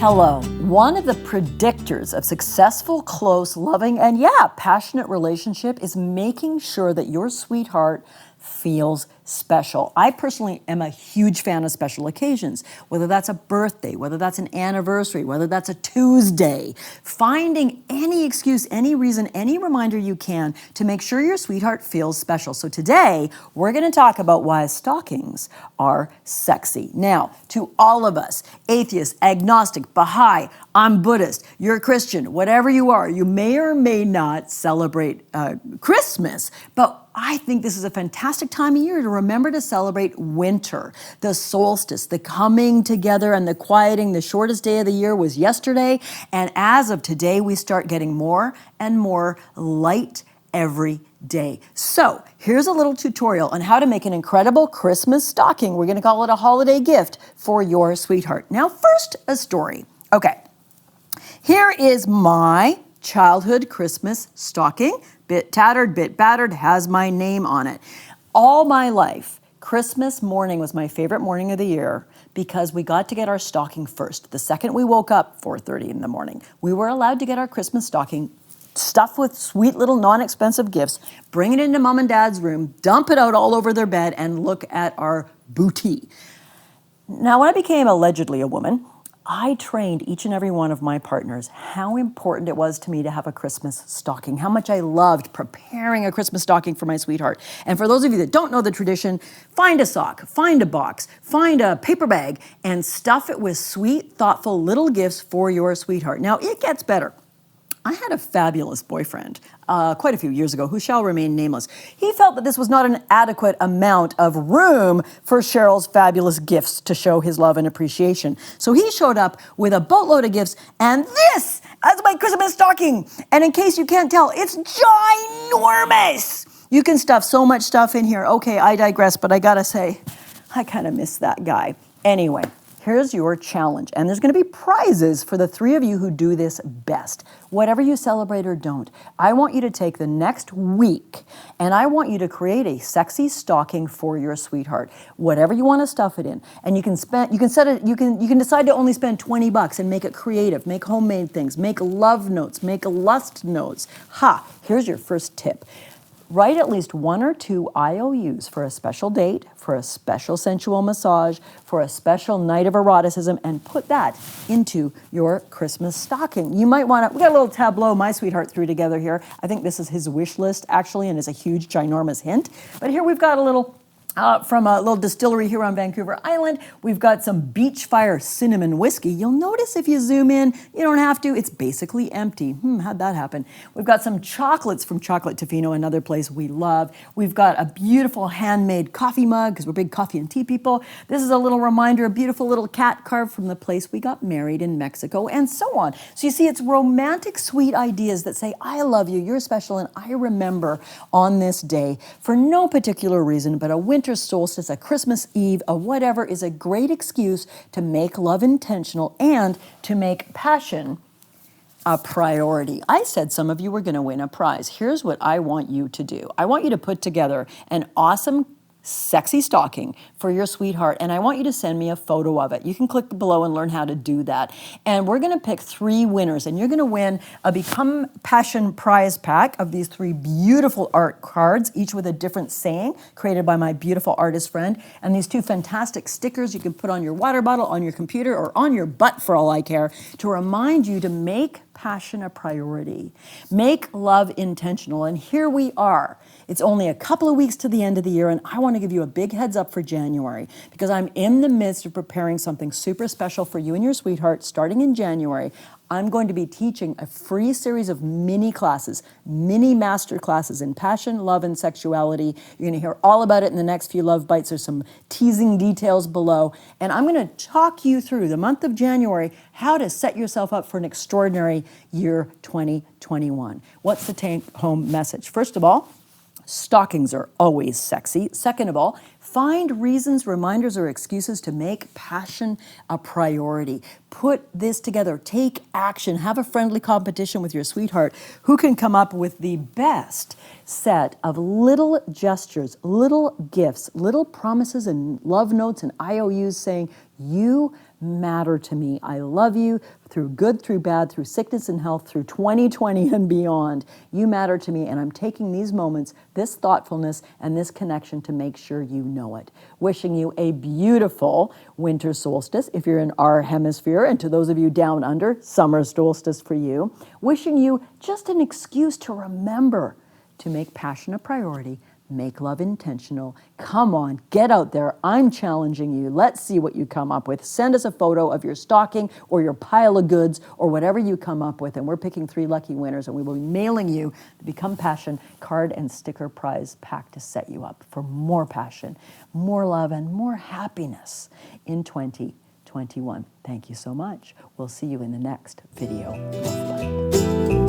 Hello. One of the predictors of successful, close, loving, and passionate relationship is making sure that your sweetheart feels special. I personally am a huge fan of special occasions, whether that's a birthday, whether that's an anniversary, whether that's a Tuesday. Finding any excuse, any reason, any reminder you can to make sure your sweetheart feels special. So today, we're going to talk about why stockings are sexy. Now, to all of us, atheist, agnostic, Baha'i, I'm Buddhist, you're a Christian, whatever you are, you may or may not celebrate Christmas, but I think this is a fantastic time of year to remember to celebrate winter, the solstice, the coming together and the quieting. The shortest day of the year was yesterday, and as of today, we start getting more and more light every day. So here's a little tutorial on how to make an incredible Christmas stocking. We're going to call it a holiday gift for your sweetheart. Now, first, a story. Okay, here is my childhood Christmas stocking. Bit tattered, bit battered, has my name on it. All my life, Christmas morning was my favorite morning of the year because we got to get our stocking first. The second we woke up, 4:30 in the morning, we were allowed to get our Christmas stocking stuffed with sweet little non-expensive gifts, bring it into mom and dad's room, dump it out all over their bed, and look at our booty. Now, when I became allegedly a woman, I trained each and every one of my partners how important it was to me to have a Christmas stocking, how much I loved preparing a Christmas stocking for my sweetheart. And for those of you that don't know the tradition, find a sock, find a box, find a paper bag, and stuff it with sweet, thoughtful little gifts for your sweetheart. Now, it gets better. I had a fabulous boyfriend quite a few years ago who shall remain nameless. He felt that this was not an adequate amount of room for Cheryl's fabulous gifts to show his love and appreciation. So he showed up with a boatload of gifts, and this is my Christmas stocking. And in case you can't tell, it's ginormous. You can stuff so much stuff in here. Okay, I digress, but I gotta say, I kind of miss that guy. Anyway, here's your challenge, and there's going to be prizes for the three of you who do this best. Whatever you celebrate or don't, I want you to take the next week, and I want you to create a sexy stocking for your sweetheart. Whatever you want to stuff it in, and you can decide to only spend $20 and make it creative, make homemade things, make love notes, make lust notes. Here's your first tip. Write at least 1 or 2 IOUs for a special date, for a special sensual massage, for a special night of eroticism, and put that into your Christmas stocking. You might want to, we got a little tableau my sweetheart threw together here. I think this is his wish list, actually, and is a huge, ginormous hint. But here we've got a little from a little distillery here on Vancouver Island. We've got some Beach Fire cinnamon whiskey. You'll notice if you zoom in, you don't have to, it's basically empty. How'd that happen? We've got some chocolates from Chocolate Tofino, another place we love. We've got a beautiful handmade coffee mug, because we're big coffee and tea people. This is a little reminder, a beautiful little cat carved from the place we got married in Mexico, and so on. So you see, it's romantic, sweet ideas that say, I love you, you're special, and I remember on this day, for no particular reason, but a winter solstice, a Christmas Eve, a whatever, is a great excuse to make love intentional and to make passion a priority. I said some of you were going to win a prize. Here's what I want you to do. I want you to put together an awesome sexy stocking for your sweetheart, and I want you to send me a photo of it. You can click below and learn how to do that. And we're going to pick 3 winners, and you're going to win a Become Passion prize pack of these 3 beautiful art cards, each with a different saying created by my beautiful artist friend, and these 2 fantastic stickers you can put on your water bottle, on your computer, or on your butt for all I care, to remind you to make passion a priority. Make love intentional. And here we are. It's only a couple of weeks to the end of the year, and I want to give you a big heads up for January because I'm in the midst of preparing something super special for you and your sweetheart starting in January. I'm going to be teaching a free series of mini classes, mini master classes in passion, love, and sexuality. You're going to hear all about it in the next few Love Bites. There's some teasing details below. And I'm going to talk you through the month of January, how to set yourself up for an extraordinary year 2021. What's the take-home message? First of all, stockings are always sexy. Second of all, find reasons, reminders, or excuses to make passion a priority. Put this together. Take action. Have a friendly competition with your sweetheart. Who can come up with the best set of little gestures, little gifts, little promises and love notes and IOUs saying, you matter to me. I love you through good, through bad, through sickness and health, through 2020 and beyond. You matter to me, and I'm taking these moments, this thoughtfulness, and this connection to make sure you know it. Wishing you a beautiful winter solstice if you're in our hemisphere, and to those of you down under, summer solstice for you. Wishing you just an excuse to remember to make passion a priority. Make love intentional. Come on, get out there. I'm challenging you. Let's see what you come up with. Send us a photo of your stocking or your pile of goods or whatever you come up with, and we're picking 3 lucky winners, and we will be mailing you the Become Passion card and sticker prize pack to set you up for more passion, more love, and more happiness in 2021. Thank you so much. We'll see you in the next video. Love Light.